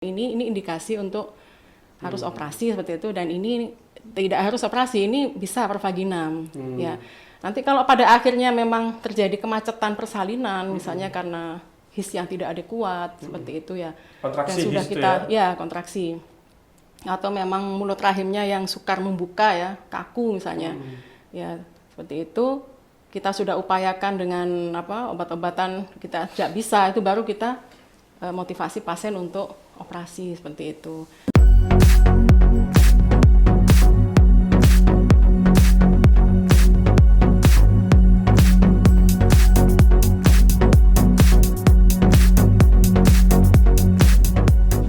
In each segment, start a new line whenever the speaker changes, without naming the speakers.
Ini indikasi untuk harus operasi seperti itu, dan ini tidak harus operasi, ini bisa pervaginam. Ya. Nanti kalau pada akhirnya memang terjadi kemacetan persalinan, misalnya karena his yang tidak adekuat seperti itu ya.
Kontraksi
dan sudah
his
kita
itu ya?
kontraksi. Atau memang mulut rahimnya yang sukar membuka ya, kaku misalnya. Ya, seperti itu kita sudah upayakan dengan obat-obatan, kita tidak bisa, itu baru kita motivasi pasien untuk operasi seperti itu.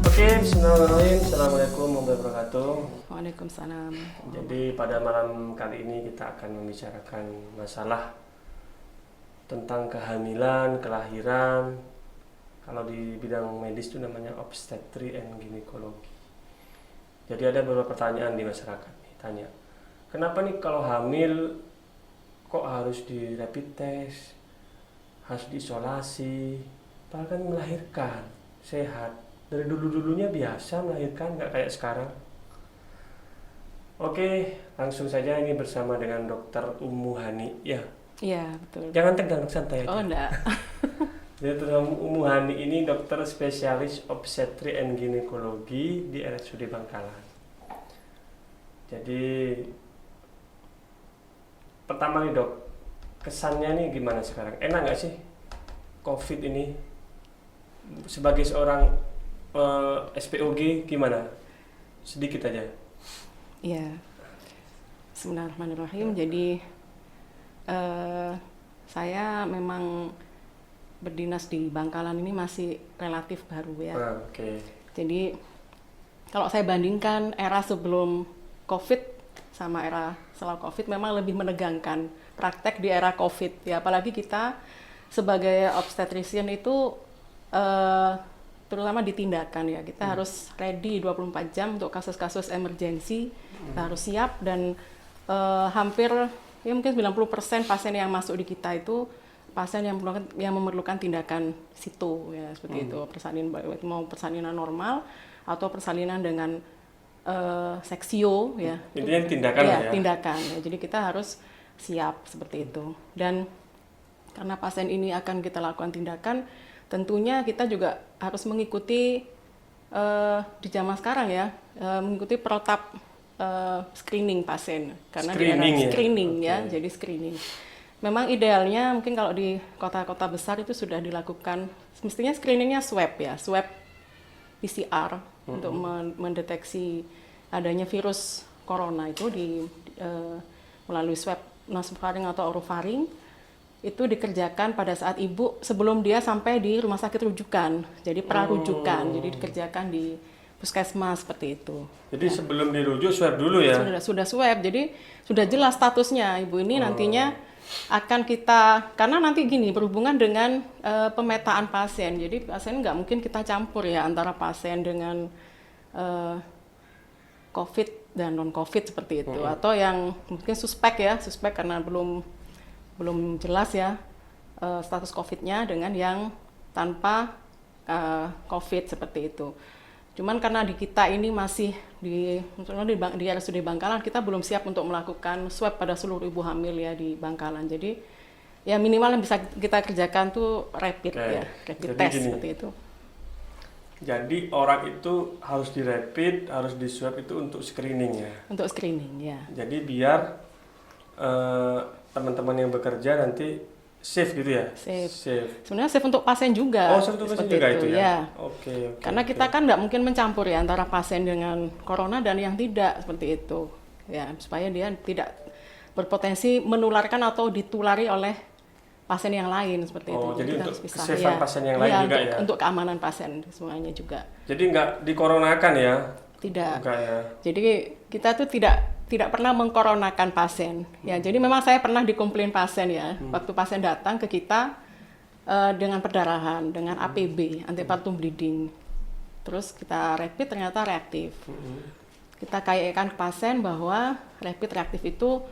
Oke, bismillahirrahmanirrahim. Assalamualaikum warahmatullahi wabarakatuh.
Waalaikumsalam.
Jadi pada malam kali ini kita akan membicarakan masalah tentang kehamilan, kelahiran. Kalau di bidang medis itu namanya obstetri and ginekologi. Jadi ada beberapa pertanyaan di masyarakat nih, tanya, kenapa nih kalau hamil kok harus di rapid test, harus diisolasi, padahal kan melahirkan sehat, dari dulunya biasa melahirkan, nggak kayak sekarang. Oke, langsung saja ini bersama dengan Dokter Ummu Hani ya.
Iya, betul.
Jangan tegang, santai aja.
Oh, enggak.
Jadi Dokter Ummu Hani ini dokter spesialis obstetri and ginekologi di RSUD Bangkalan. Jadi pertama nih dok, kesannya nih gimana sekarang? Enak nggak sih COVID ini? Sebagai seorang SPOG gimana? Sedikit aja.
Iya. Bismillahirrahmanirrahim. Jadi saya memang berdinas di Bangkalan ini masih relatif baru ya.
Oke.
Jadi kalau saya bandingkan era sebelum COVID sama era setelah COVID, memang lebih menegangkan praktek di era COVID ya, apalagi kita sebagai obstetrician itu terutama di tindakan ya, kita harus ready 24 jam untuk kasus-kasus emergensi, kita harus siap, dan hampir ya mungkin 90% pasien yang masuk di kita itu pasien yang memerlukan tindakan situ ya, seperti itu, persalinan, mau persalinan normal atau persalinan dengan seksio ya.
Intinya tindakan
ya,
ya.
tindakan ya. Jadi kita harus siap seperti itu. Dan karena pasien ini akan kita lakukan tindakan, tentunya kita juga harus mengikuti di zaman sekarang ya, mengikuti protap screening pasien, karena screening ya, jadi screening. Memang idealnya mungkin kalau di kota-kota besar itu sudah dilakukan, mestinya screeningnya swab ya, swab PCR untuk mendeteksi adanya virus corona itu melalui swab nasofaring atau orofaring. Itu dikerjakan pada saat ibu sebelum dia sampai di rumah sakit rujukan, jadi prarujukan, jadi dikerjakan di puskesmas seperti itu.
Jadi sebelum dirujuk swab dulu ya?
Sudah swab, jadi sudah jelas statusnya ibu ini nantinya akan kita, karena nanti gini, berhubungan dengan pemetaan pasien, jadi pasien nggak mungkin kita campur ya antara pasien dengan COVID dan non-COVID seperti itu, atau yang mungkin suspek karena belum jelas ya status COVID-nya dengan yang tanpa COVID seperti itu. Cuman karena di kita ini masih di RSUD Bangkalan, kita belum siap untuk melakukan swab pada seluruh ibu hamil ya di Bangkalan. Jadi ya minimal yang bisa kita kerjakan tuh rapid ya, rapid test gini, seperti itu.
Jadi orang itu harus di rapid, harus di swab itu untuk screening ya? Untuk
screening ya.
Jadi biar teman-teman yang bekerja nanti safe gitu ya?
Safe. Sebenarnya safe untuk pasien juga.
Oh, safe untuk pasien juga itu ya?
Oke. Karena kita kan nggak mungkin mencampur ya antara pasien dengan corona dan yang tidak, seperti itu. Ya, supaya dia tidak berpotensi menularkan atau ditulari oleh pasien yang lain seperti itu.
Jadi untuk kesehatan pasien yang lain juga ya?
Untuk keamanan pasien semuanya juga.
Jadi nggak dikoronakan ya?
Tidak.
Enggak ya?
Jadi kita tuh tidak pernah mengkoronakan pasien. Ya, jadi memang saya pernah dikomplain pasien ya, waktu pasien datang ke kita dengan perdarahan, dengan APB, antepartum bleeding. Terus kita rapid, ternyata reaktif. Kita kayakan ke pasien bahwa rapid reaktif itu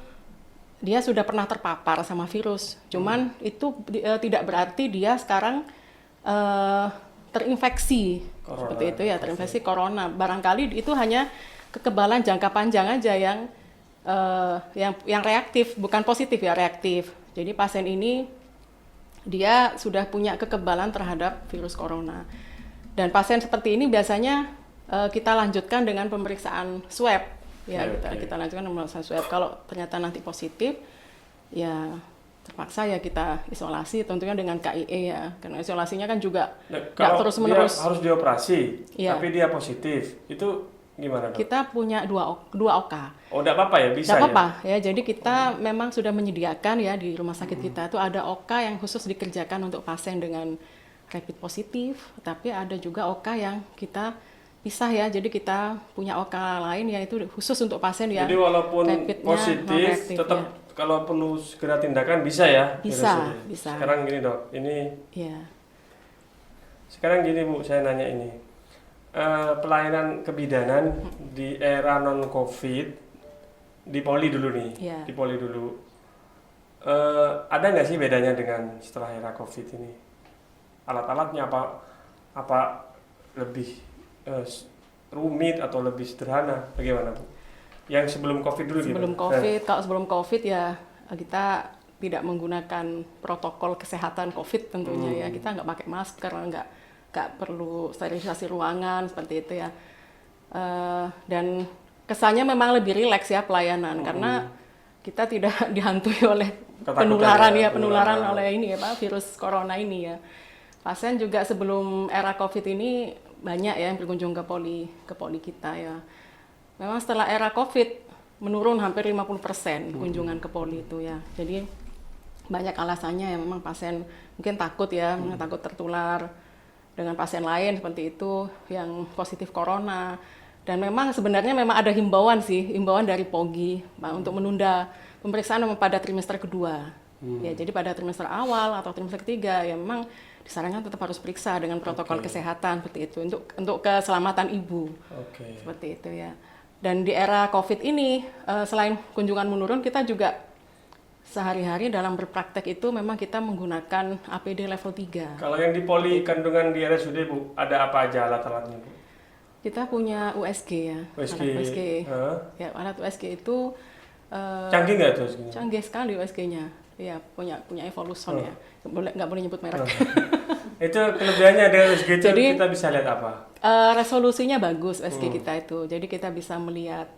dia sudah pernah terpapar sama virus. Cuman itu tidak berarti dia sekarang terinfeksi
Corona.
seperti itu ya, terinfeksi corona. Barangkali itu hanya kekebalan jangka panjang aja yang reaktif, bukan positif ya, reaktif. Jadi pasien ini dia sudah punya kekebalan terhadap virus corona. Dan pasien seperti ini biasanya kita lanjutkan dengan pemeriksaan swab ya, kita lanjutkan dengan pemeriksaan swab. Kalau ternyata nanti positif ya terpaksa ya kita isolasi, tentunya dengan KIE ya, karena isolasinya kan juga nggak terus-menerus.
Harus dioperasi,
ya.
Tapi dia positif, itu gimana, Dok?
Kita punya dua OK.
Oh, enggak apa-apa ya, bisa
ya? Enggak apa-apa ya, jadi kita memang sudah menyediakan ya di rumah sakit kita itu ada OK yang khusus dikerjakan untuk pasien dengan rapid positif, tapi ada juga OK yang kita pisah ya, jadi kita punya OK lain yaitu khusus untuk pasien yang
jadi walaupun positif tetap
ya.
Kalau perlu segera tindakan bisa ya?
Bisa.
Sekarang gini, Dok, ini
ya.
Sekarang gini, Bu, saya nanya ini. Pelayanan kebidanan di era non-COVID di Poli dulu nih,
ya.
Di Poli dulu. Ada nggak sih bedanya dengan setelah era COVID ini? Alat-alatnya apa lebih rumit atau lebih sederhana? Bagaimana, Bu? Yang sebelum COVID dulu
Kalau sebelum COVID ya kita tidak menggunakan protokol kesehatan COVID tentunya ya. Kita nggak pakai masker, nggak perlu sterilisasi ruangan seperti itu ya. Dan kesannya memang lebih rileks ya pelayanan karena kita tidak dihantui oleh penularan oleh ini ya Pak, virus corona ini ya. Pasien juga sebelum era COVID ini banyak ya yang berkunjung ke poli kita ya. Memang setelah era COVID menurun hampir 50% kunjungan ke poli itu ya. Jadi banyak alasannya ya, memang pasien mungkin takut ya, takut tertular dengan pasien lain seperti itu yang positif corona. Dan memang sebenarnya ada himbauan dari POGI untuk menunda pemeriksaan pada trimester kedua. Ya, jadi pada trimester awal atau trimester ketiga ya memang disarankan tetap harus periksa dengan protokol kesehatan seperti itu untuk keselamatan ibu. Seperti itu ya. Dan di era COVID ini, selain kunjungan menurun, kita juga sehari-hari dalam berpraktek itu memang kita menggunakan APD level 3.
Kalau yang di poli kandungan di RSUD, Bu, ada apa aja alat-alatnya, Bu?
Kita punya USG ya. Alat USG. Ya, alat USG itu
canggih nggak tuh?
Canggih sekali USG-nya. Ya, punya Evolution ya. Nggak boleh nyebut merek.
Itu kelebihannya dengan USG itu. Jadi, kita bisa lihat apa?
Resolusinya bagus USG kita itu. Jadi kita bisa melihat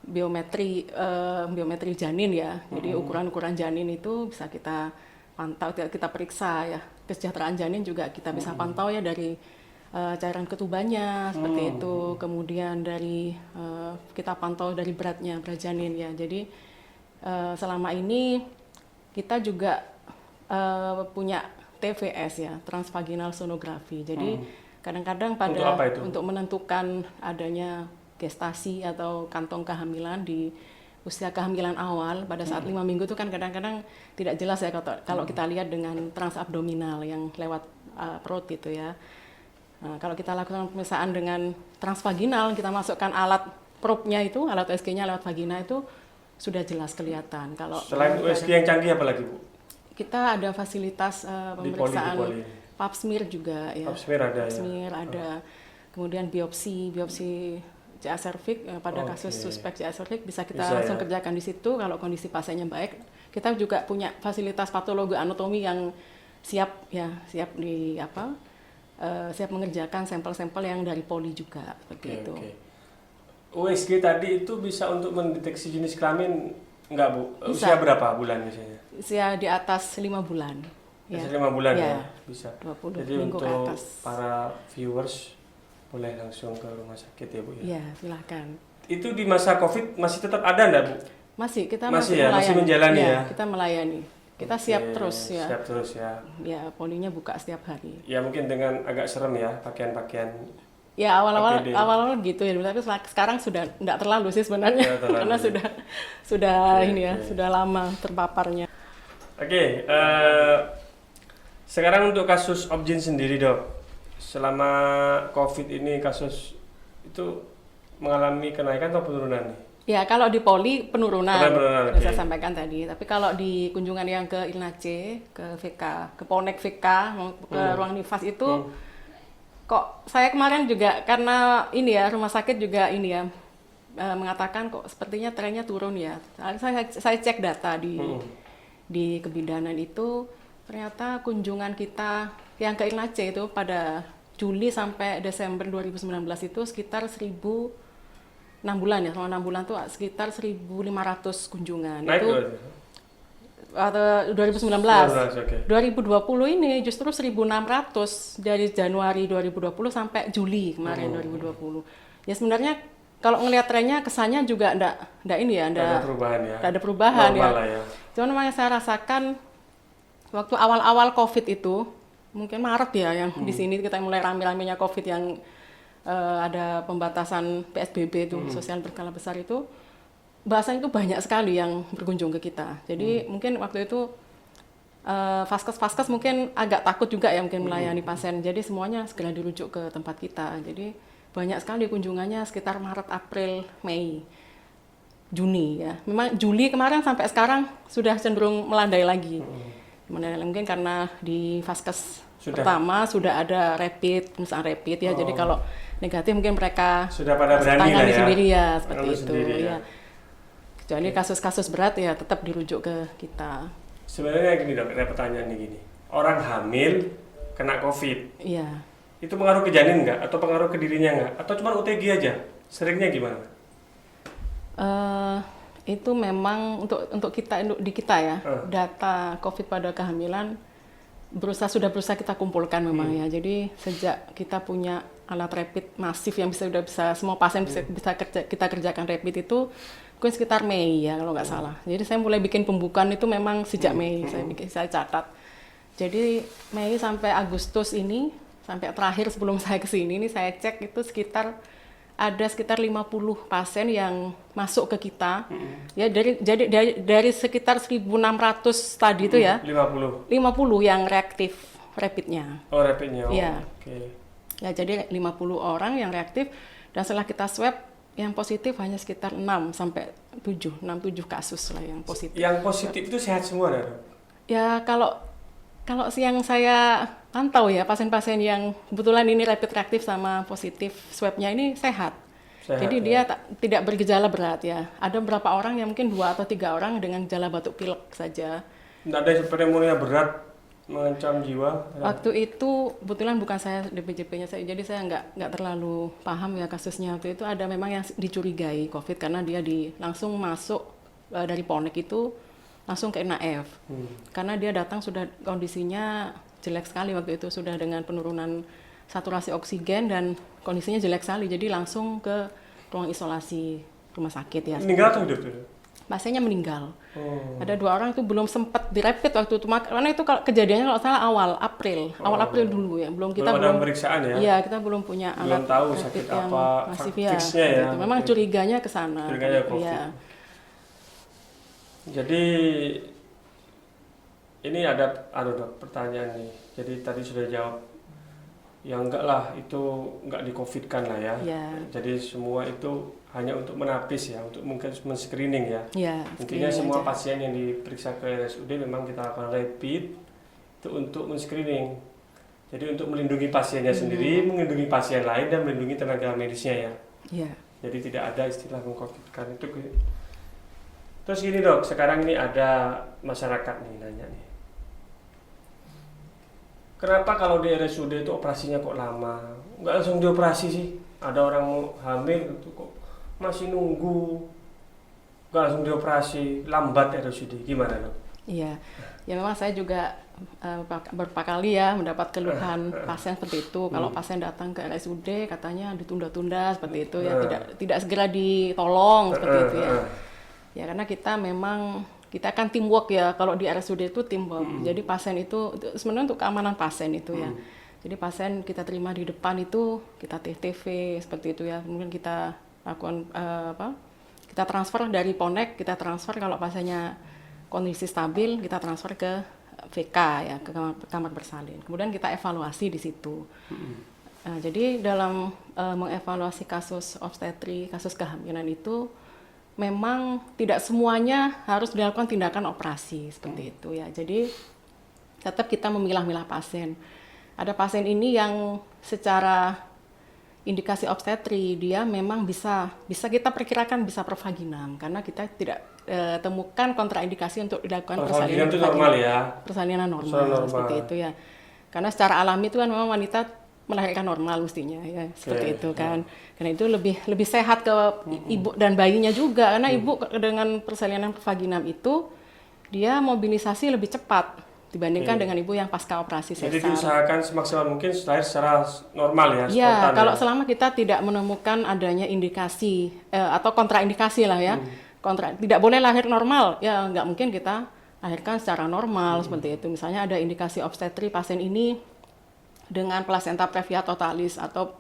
biometri janin ya. Jadi ukuran-ukuran janin itu bisa kita pantau, kita periksa ya. Kesejahteraan janin juga kita bisa pantau ya dari cairan ketubannya seperti itu. Kemudian dari kita pantau dari berat janin ya. Jadi selama ini kita juga punya TVS ya, transvaginal sonografi. Jadi kadang-kadang untuk menentukan adanya gestasi atau kantong kehamilan di usia kehamilan awal pada saat 5 minggu itu kan kadang-kadang tidak jelas ya kalau kita lihat dengan transabdominal yang lewat perut gitu ya. Nah, kalau kita lakukan pemeriksaan dengan transvaginal, kita masukkan alat probe-nya itu, alat USG-nya lewat vagina itu sudah jelas kelihatan. Kalau
selain USG yang canggih apa lagi, Bu?
Kita ada fasilitas pemeriksaan pap smear juga ya.
Pap smear ada.
Kemudian biopsi CA cervix pada kasus suspek CA cervix bisa kita langsung kerjakan di situ kalau kondisi pasiennya baik. Kita juga punya fasilitas patologi anatomi yang siap mengerjakan sampel-sampel yang dari poli juga begitu.
USG tadi itu bisa untuk mendeteksi jenis kelamin enggak, Bu?
Bisa.
Usia berapa bulan misalnya?
Usia di atas 5 bulan.
Ya. 5 bulan ya? Bisa.
20
jadi
minggu
untuk
ke atas.
Para viewers boleh langsung ke rumah sakit ya, Bu ya?
Iya, silakan.
Itu di masa COVID masih tetap ada enggak, Bu?
Masih, kita
masih
melayani.
Menjalani ya?
Kita melayani. Kita siap terus ya.
Siap terus ya.
Ya, polinya buka setiap hari.
Ya mungkin dengan agak serem ya pakaian-pakaian.
Ya awal-awal gitu ya, tapi sekarang sudah enggak terlalu sih sebenarnya. Karena sudah sudah lama terpaparnya.
Sekarang untuk kasus Objin sendiri, Dok. Selama COVID ini kasus itu mengalami kenaikan atau penurunan nih?
Ya, kalau di Poli penurunan,
Penurunan,
sudah saya
oke.
sampaikan tadi. Tapi kalau di kunjungan yang ke Ilnace, ke VK, ke Ponek VK, ke ruang nifas itu, kok saya kemarin juga karena ini ya rumah sakit juga ini ya mengatakan kok sepertinya trennya turun ya. Saya cek data di kebidanan itu ternyata kunjungan kita yang ke Ilnace itu pada Juli sampai Desember 2019 itu sekitar 6 bulan ya, selama 6 bulan tuh sekitar 1.500 kunjungan.
Naik
Itu
berarti?
atau 2019.
19, oke.
2020 ini justru 1.600 dari Januari 2020 sampai Juli kemarin 2020. Ya sebenarnya kalau ngelihat trennya kesannya juga enggak ini ya,
Nggak ada
enggak
perubahan ya.
ada perubahan
Normal
ya.
lah ya.
Cuman memang yang saya rasakan waktu awal-awal COVID itu, mungkin Maret ya yang di sini kita mulai rame-ramenya COVID yang ada pembatasan PSBB itu sosial berskala besar itu, bahasanya itu banyak sekali yang berkunjung ke kita. Jadi mungkin waktu itu vaskes mungkin agak takut juga ya mungkin melayani pasien. Jadi semuanya segera dirujuk ke tempat kita. Jadi banyak sekali kunjungannya sekitar Maret, April, Mei, Juni ya. Memang Juli kemarin sampai sekarang sudah cenderung melandai lagi. Mungkin karena di vaskes pertama sudah ada misalnya rapid ya. Jadi kalau negatif mungkin mereka
sudah pada berani lah
tangani
ya.
sendiri ya seperti
Tangani
itu
sendiri ya.
ya. Kecuali kasus-kasus berat ya tetap dirujuk ke kita.
Sebenarnya gini dok, ada pertanyaan nih gini. Orang hamil kena COVID,
Iya.
itu pengaruh ke janin nggak? Atau pengaruh ke dirinya nggak? Atau cuma UTG aja? Seringnya gimana?
Itu memang untuk kita di kita ya data COVID pada kehamilan sudah berusaha kita kumpulkan memang ya. Jadi sejak kita punya alat rapid masif yang sudah bisa semua pasien bisa kita kerjakan rapid itu mungkin sekitar Mei ya kalau nggak salah. Jadi saya mulai bikin pembukaan itu memang sejak Mei saya catat. Jadi Mei sampai Agustus ini sampai terakhir sebelum saya kesini ini saya cek itu ada sekitar 50 pasien yang masuk ke kita. Ya dari sekitar 1.600 tadi itu ya.
50.
50 yang reaktif rapidnya.
Oh rapidnya. Oh,
Iya.
Oke.
Ya jadi 50 orang yang reaktif dan setelah kita swab yang positif hanya sekitar 6 sampai 7 kasus lah yang positif.
Yang positif itu sehat semua dok?
Ya kalau yang saya pantau ya pasien-pasien yang kebetulan ini rapid reaktif sama positif swabnya ini sehat. Jadi dia tidak bergejala berat ya. Ada beberapa orang yang mungkin 2 atau 3 orang dengan gejala batuk pilek saja.
Nggak ada pneumonia berat mengancam jiwa?
Waktu itu kebetulan bukan saya DPJP-nya jadi saya nggak terlalu paham ya kasusnya. Waktu itu ada memang yang dicurigai COVID karena dia langsung masuk dari Ponek itu langsung ke NAF. Karena dia datang sudah kondisinya jelek sekali waktu itu, sudah dengan penurunan saturasi oksigen dan kondisinya jelek sekali. Jadi langsung ke ruang isolasi rumah sakit ya.
Meninggal atau hidup?
Pasiennya meninggal. Ada 2 orang itu belum sempat dirapid waktu itu, karena itu kalau kejadiannya kalau salah awal April dulu ya, belum
ada pemeriksaan ya?
Iya, kita belum punya alat
tahu
rapid
sakit
yang
apa
masif
fixnya ya.
Gitu. Memang curiganya ke sana.
Curiganya COVID.
Iya.
Jadi ini ada dok pertanyaan nih. Jadi tadi sudah jawab. Ya enggak lah, itu enggak di-COVID-kan lah ya.
Yeah.
Jadi semua itu hanya untuk menapis ya, untuk mungkin men-screening ya.
Yeah,
intinya semua pasien yang diperiksa ke RSUD memang kita lakukan rapid itu untuk men-screening. Jadi untuk melindungi pasiennya sendiri, melindungi pasien lain dan melindungi tenaga medisnya ya.
Yeah.
Jadi tidak ada istilah meng-COVID-kan itu. Terus gini dok, sekarang ini ada masyarakat nih nanya nih. Kenapa kalau di RSUD itu operasinya kok lama? Nggak langsung dioperasi sih? Ada orang mau hamil itu kok masih nunggu, nggak langsung dioperasi, lambat RSUD. Gimana dok?
Iya, ya memang saya juga beberapa kali ya mendapat keluhan pasien seperti itu. Kalau pasien datang ke RSUD katanya ditunda-tunda seperti itu ya, tidak segera ditolong seperti itu ya. Ya karena kita kan teamwork ya, kalau di RSUD itu teamwork. Jadi pasien itu sebenarnya untuk keamanan pasien itu ya. Jadi pasien kita terima di depan itu kita TTV seperti itu ya. Kemudian kita lakukan kita transfer dari Ponek, kita transfer kalau pasiennya kondisi stabil, kita transfer ke VK ya, ke kamar bersalin. Kemudian kita evaluasi di situ. Jadi dalam mengevaluasi kasus obstetri, kasus kehamilan itu memang tidak semuanya harus dilakukan tindakan operasi seperti itu ya. Jadi tetap kita memilah-milah pasien. Ada pasien ini yang secara indikasi obstetri dia memang bisa kita perkirakan bisa pervaginam karena kita tidak temukan kontraindikasi untuk dilakukan persalinan
itu normal ya.
Persalinan normal seperti itu ya. Karena secara alami itu kan memang wanita melahirkan normal mestinya ya seperti itu kan. Karena itu lebih sehat ke ibu dan bayinya juga karena ibu dengan persalinan pervaginam itu dia mobilisasi lebih cepat dibandingkan dengan ibu yang pasca operasi sesar.
Jadi diusahakan semaksimal mungkin lahir secara normal ya,
ya,
spontan.
Kalau selama kita tidak menemukan adanya indikasi atau kontraindikasi lah ya, tidak boleh lahir normal, ya nggak mungkin kita lahirkan secara normal seperti itu. Misalnya ada indikasi obstetri pasien ini dengan plasenta previa totalis atau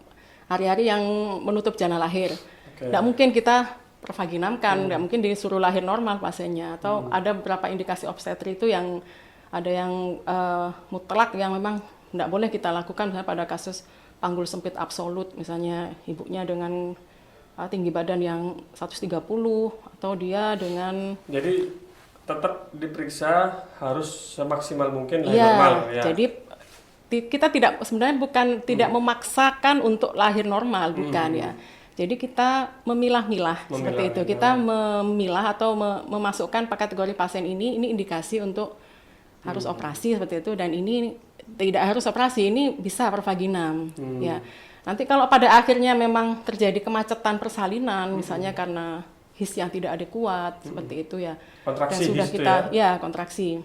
hari-hari yang menutup jana lahir, nggak mungkin kita pervaginamkan, nggak mungkin disuruh lahir normal pasiennya. Atau ada beberapa indikasi obstetri itu yang ada yang mutlak yang memang tidak boleh kita lakukan, misalnya pada kasus panggul sempit absolut, misalnya ibunya dengan tinggi badan yang 130 atau dia dengan...
Jadi tetap diperiksa harus semaksimal mungkin lahir normal ya.
Jadi kita sebenarnya bukan tidak memaksakan untuk lahir normal, bukan ya. Jadi kita memilah-milah seperti itu. Kita memilah atau memasukkan kategori pasien ini indikasi untuk harus operasi seperti itu, dan ini tidak harus operasi, ini bisa pervaginam ya. Nanti kalau pada akhirnya memang terjadi kemacetan persalinan misalnya karena his yang tidak adekuat seperti itu ya,
kontraksi
dan sudah kita kontraksi,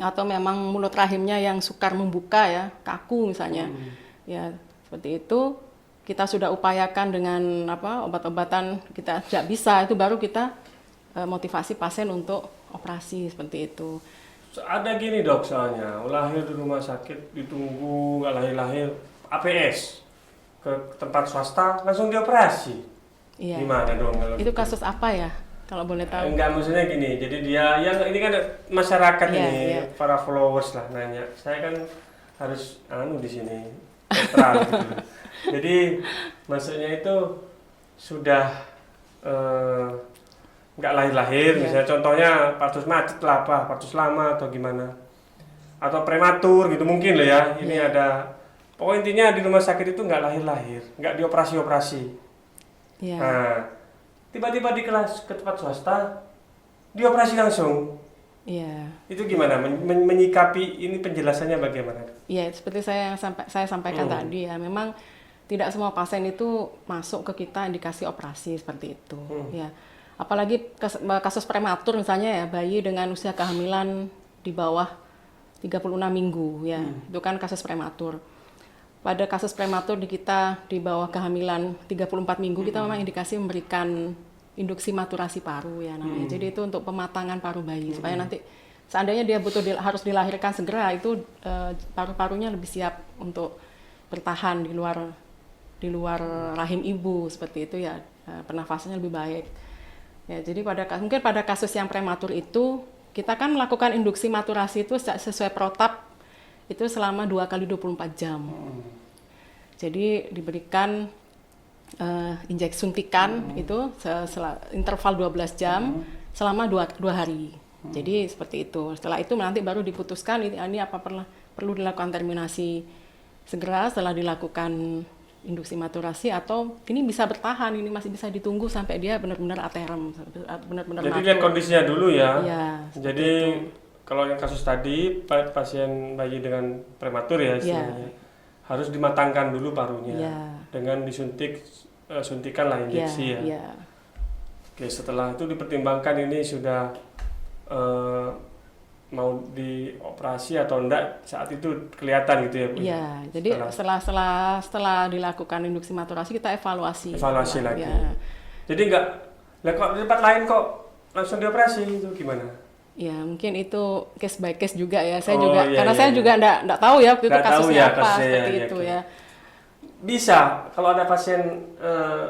atau memang mulut rahimnya yang sukar membuka ya, kaku misalnya ya seperti itu, kita sudah upayakan dengan obat-obatan kita tidak bisa, itu baru kita motivasi pasien untuk operasi seperti itu.
Ada gini dok, soalnya lahir di rumah sakit ditunggu nggak lahir-lahir, APS ke tempat swasta langsung dioperasi.
Iya.
Gimana dong?
Itu kasus apa ya kalau boleh tahu?
Enggak, maksudnya gini, jadi dia yang ini kan masyarakat ini para followers lah nanya, saya kan harus di sini netral gitu. Jadi maksudnya itu sudah nggak lahir-lahir, misalnya contohnya partus macet lah, partus lama atau gimana, atau prematur gitu mungkin loh ya. Ini ada, pokoknya intinya di rumah sakit itu nggak lahir-lahir, nggak dioperasi-operasi. Nah, tiba-tiba ke tempat swasta dioperasi langsung. Itu gimana? Menyikapi ini, penjelasannya bagaimana?
Iya, seperti saya sampaikan tadi ya, memang tidak semua pasien itu masuk ke kita indikasi operasi seperti itu ya. Apalagi kasus prematur misalnya ya, bayi dengan usia kehamilan di bawah 36 minggu ya, itu kan kasus prematur. Pada kasus prematur di kita di bawah kehamilan 34 minggu kita memang indikasi memberikan induksi maturasi paru ya namanya. Jadi itu untuk pematangan paru bayi supaya nanti seandainya dia harus dilahirkan segera, itu paru-parunya lebih siap untuk bertahan di luar rahim ibu seperti itu ya, pernafasannya lebih baik. Ya, jadi mungkin pada kasus yang prematur itu kita kan melakukan induksi maturasi itu sesuai protap itu selama 2 kali 24 jam. Jadi diberikan injeksi suntikan itu interval 12 jam selama 2 hari. Jadi seperti itu. Setelah itu nanti baru diputuskan ini apa perlu dilakukan terminasi segera setelah dilakukan induksi maturasi, atau ini bisa bertahan, ini masih bisa ditunggu sampai dia benar-benar aterem, benar-benar matur.
Jadi lihat kondisinya dulu ya. Jadi
itu.
Kalau yang kasus tadi pasien bayi dengan prematur ya istilahnya, harus dimatangkan dulu parunya dengan suntikan lah injeksi ya. Oke, setelah itu dipertimbangkan ini sudah mau dioperasi atau enggak, saat itu kelihatan gitu ya Bu?
Iya, jadi setelah dilakukan induksi maturasi kita evaluasi
lagi. Jadi enggak, kok di tempat lain kok langsung dioperasi, itu gimana?
Ya mungkin itu case by case juga ya, saya saya juga enggak tahu ya waktu itu kasusnya apa seperti itu ya.
Bisa, kalau ada pasien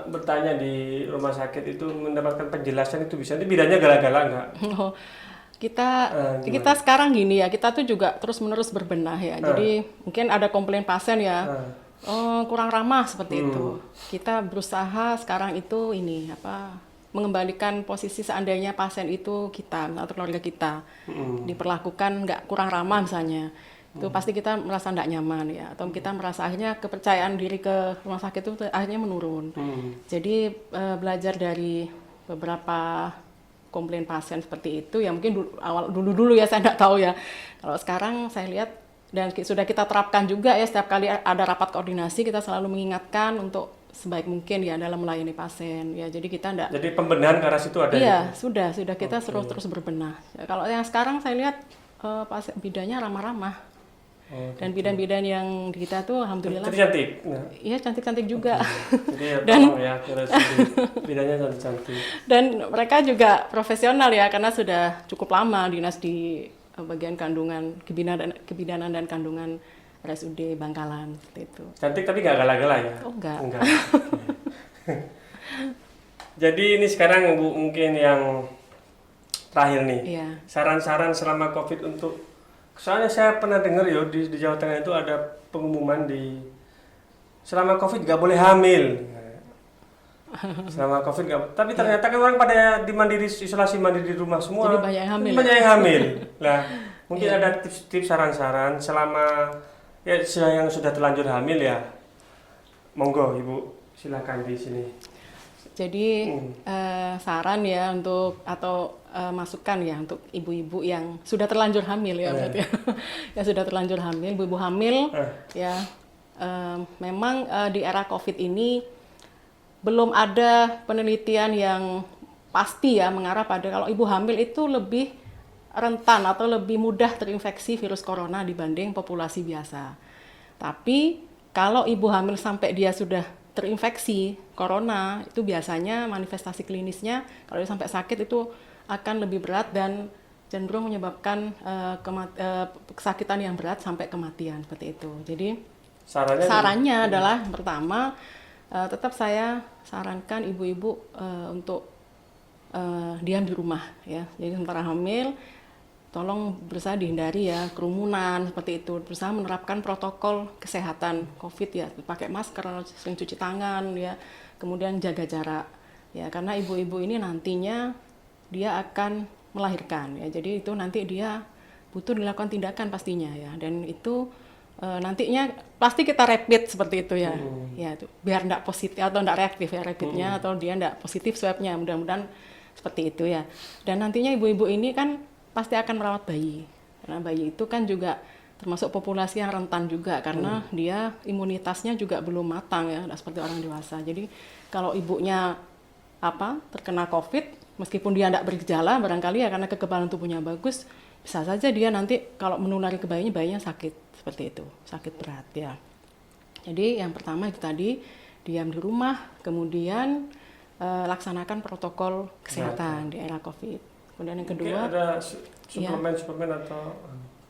bertanya di rumah sakit itu mendapatkan penjelasan itu bisa, ini bidangnya gala-gala enggak?
Kita sekarang gini ya, kita tuh juga terus-menerus berbenah ya. Jadi mungkin ada komplain pasien ya, kurang ramah seperti itu. Kita berusaha sekarang itu mengembalikan posisi seandainya pasien itu kita atau keluarga kita diperlakukan nggak kurang ramah misalnya, itu pasti kita merasa nggak nyaman ya, atau kita merasa akhirnya kepercayaan diri ke rumah sakit itu akhirnya menurun. Jadi belajar dari beberapa komplain pasien seperti itu ya, mungkin dulu ya saya nggak tahu ya. Kalau sekarang saya lihat dan sudah kita terapkan juga ya, setiap kali ada rapat koordinasi kita selalu mengingatkan untuk sebaik mungkin ya dalam melayani pasien ya. Jadi kita enggak.
Jadi pembenahan ke arah situ ada
iya,
ya?
sudah kita terus berbenah. Ya, kalau yang sekarang saya lihat pasien bidannya ramah-ramah. Dan bidan-bidan yang di kita tuh alhamdulillah
cantik.
Iya, cantik-cantik juga.
Jadi ya tolong ya, bidannya cantik-cantik.
Dan mereka juga profesional ya, karena sudah cukup lama dinas di bagian kandungan, kebidanan dan kandungan RSUD Bangkalan seperti itu.
Cantik tapi nggak gala-gala ya?
Oh, enggak.
Jadi ini sekarang Bu, mungkin yang terakhir nih.
Iya.
Saran-saran selama Covid untuk, soalnya saya pernah dengar ya di Jawa Tengah itu ada pengumuman di selama Covid nggak boleh hamil. Selama Covid nggak, tapi ternyata kan orang pada isolasi mandiri di rumah semua.
Jadi banyak yang hamil.
Banyak yang hamil. Nah, mungkin ada tips-tips saran-saran selama ya yang sudah terlanjur hamil ya. Monggo Ibu, silakan di sini.
Jadi saran ya untuk atau masukan ya untuk ibu-ibu yang sudah terlanjur hamil ya, berarti ya. Yang sudah terlanjur hamil, ibu-ibu hamil ya, memang di era Covid ini belum ada penelitian yang pasti ya mengarah pada kalau ibu hamil itu lebih rentan atau lebih mudah terinfeksi virus corona dibanding populasi biasa. Tapi kalau ibu hamil sampai dia sudah terinfeksi corona, itu biasanya manifestasi klinisnya kalau dia sampai sakit itu akan lebih berat dan cenderung menyebabkan kesakitan yang berat sampai kematian seperti itu. Jadi sarannya adalah pertama, tetap saya sarankan ibu-ibu untuk diam di rumah ya. Jadi sementara hamil, tolong berusaha dihindari ya kerumunan seperti itu. Berusaha menerapkan protokol kesehatan COVID ya, pakai masker, sering cuci tangan ya, kemudian jaga jarak ya. Karena ibu-ibu ini nantinya dia akan melahirkan ya. Jadi itu nanti dia butuh dilakukan tindakan pastinya ya. Dan itu nantinya pasti kita rapid seperti itu ya. Ya itu biar enggak positif atau enggak reaktif ya rapidnya, atau dia enggak positif swabnya, mudah-mudahan seperti itu ya. Dan nantinya ibu-ibu ini kan pasti akan merawat bayi. Karena bayi itu kan juga termasuk populasi yang rentan juga karena dia imunitasnya juga belum matang ya, enggak seperti orang dewasa. Jadi kalau ibunya terkena COVID, meskipun dia enggak bergejala barangkali ya karena kekebalan tubuhnya bagus, bisa saja dia nanti kalau menulari ke bayinya, bayinya sakit seperti itu, sakit berat ya. Jadi yang pertama itu tadi, diam di rumah, kemudian laksanakan protokol kesehatan di era COVID. Kemudian yang kedua,
mungkin ada suplemen atau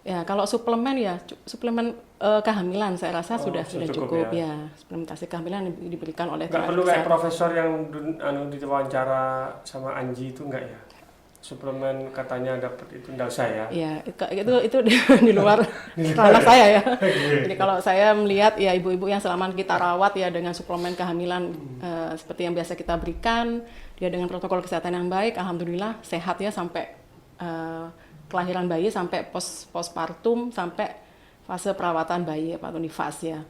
ya kalau suplemen ya suplemen kehamilan saya rasa sudah cukup ya. Suplementasi kehamilan diberikan oleh
nggak perlu kayak profesor yang diwawancara sama Anji itu enggak ya? Suplemen katanya dapat itu enggak usah ya?
Iya, itu di luar ranah saya ya. Jadi kalau saya melihat ya ibu-ibu yang selama kita rawat ya dengan suplemen kehamilan seperti yang biasa kita berikan, dia dengan protokol kesehatan yang baik, alhamdulillah sehat ya sampai kelahiran bayi, sampai postpartum, sampai fase perawatan bayi atau nifas ya.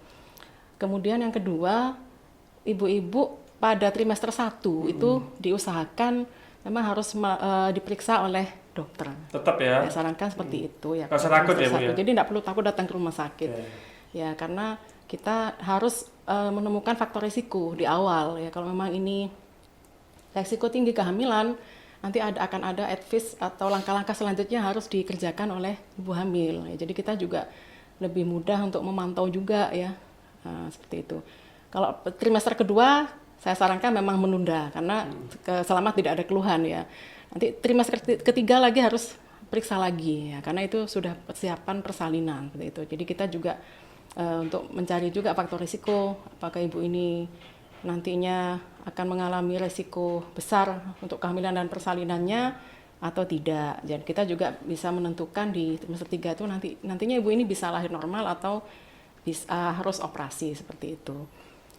Kemudian yang kedua, ibu-ibu pada trimester 1 itu diusahakan memang harus diperiksa oleh dokter.
Tetap ya.
Saya sarankan seperti itu ya.
Nggak usah takut ya, Bu ya.
Jadi tidak perlu takut datang ke rumah sakit. Ya, karena kita harus menemukan faktor risiko di awal ya. Kalau memang ini risiko tinggi kehamilan, nanti akan ada advice atau langkah-langkah selanjutnya harus dikerjakan oleh ibu hamil. Ya, jadi kita juga lebih mudah untuk memantau juga ya, seperti itu. Kalau trimester kedua, saya sarankan memang menunda karena selama tidak ada keluhan ya. Nanti trimester ketiga lagi harus periksa lagi ya, karena itu sudah persiapan persalinan seperti itu. Jadi kita juga untuk mencari juga faktor risiko, apakah ibu ini nantinya akan mengalami risiko besar untuk kehamilan dan persalinannya atau tidak. Jadi kita juga bisa menentukan di trimester 3 itu nantinya ibu ini bisa lahir normal atau bisa harus operasi seperti itu.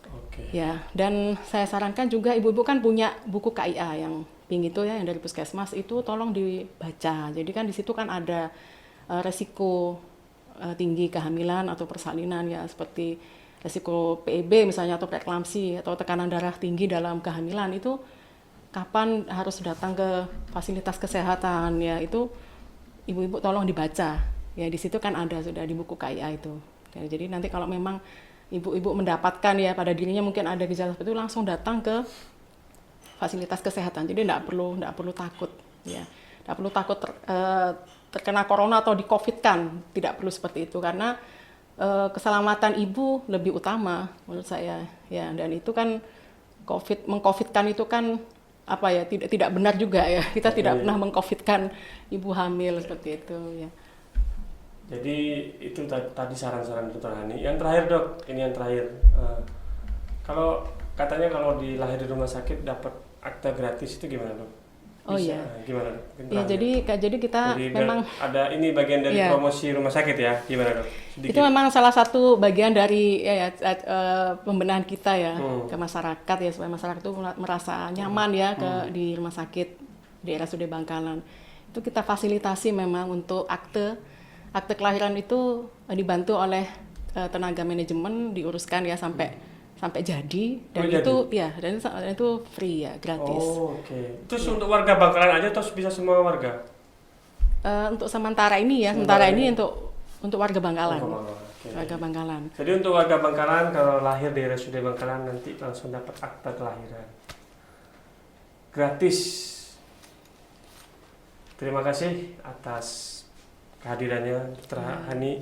Oke.
Ya, dan saya sarankan juga ibu-ibu kan punya buku KIA yang pink itu ya, yang dari puskesmas itu tolong dibaca. Jadi kan di situ kan ada resiko tinggi kehamilan atau persalinan ya, seperti resiko PEB misalnya atau preeklamsi atau tekanan darah tinggi dalam kehamilan itu kapan harus datang ke fasilitas kesehatan ya, itu ibu-ibu tolong dibaca. Ya di situ kan ada sudah di buku KIA itu. Ya, jadi nanti kalau memang ibu-ibu mendapatkan ya pada dirinya mungkin ada gejala seperti itu, langsung datang ke fasilitas kesehatan. Jadi tidak perlu takut ya. Tidak perlu takut terkena corona atau di COVID kan. Tidak perlu seperti itu karena keselamatan ibu lebih utama menurut saya ya, dan itu kan mengcovidkan itu kan apa ya, tidak benar juga ya, kita tidak pernah mengcovidkan ibu hamil seperti itu ya.
Jadi itu tadi saran-saran Dokter Hani. Yang terakhir dok, ini yang terakhir. Kalau katanya kalau lahir di rumah sakit dapat akta gratis itu gimana dok?
Oh
Bisa,
iya.
gimana dok?
Ya jadi kita memang
ada ini bagian dari promosi rumah sakit ya, gimana dok? Sedikit.
Itu memang salah satu bagian dari pembenahan kita ya ke masyarakat ya, supaya masyarakat itu merasa nyaman ya di rumah sakit di RSUD Bangkalan. Itu kita fasilitasi memang untuk akte kelahiran itu dibantu oleh tenaga manajemen, diuruskan ya sampai jadi, dan dan itu free ya, gratis.
Oh, oke. Terus untuk warga Bangkalan aja atau bisa semua warga?
Untuk sementara ini untuk warga Bangkalan.
Okay.
Warga Bangkalan.
Jadi untuk warga Bangkalan kalau lahir di RSUD Bangkalan nanti langsung dapat akta kelahiran. Gratis. Terima kasih atas kehadirannya Dr. Hani.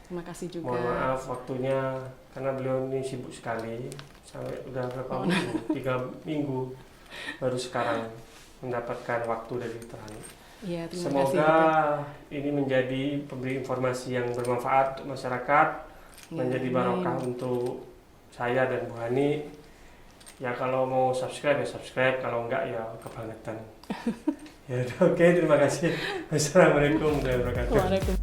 Terima kasih juga.
Mohon maaf waktunya karena beliau ini sibuk sekali. Sampai udah berapa minggu? 3 minggu baru sekarang mendapatkan waktu dari Dr. Hani.
Ya,
semoga ini menjadi pemberi informasi yang bermanfaat untuk masyarakat, menjadi barokah untuk saya dan Bu Hani. Ya kalau mau subscribe ya subscribe, kalau enggak ya kebangetan. Ya oke, terima kasih. Wassalamualaikum warahmatullahi wabarakatuh.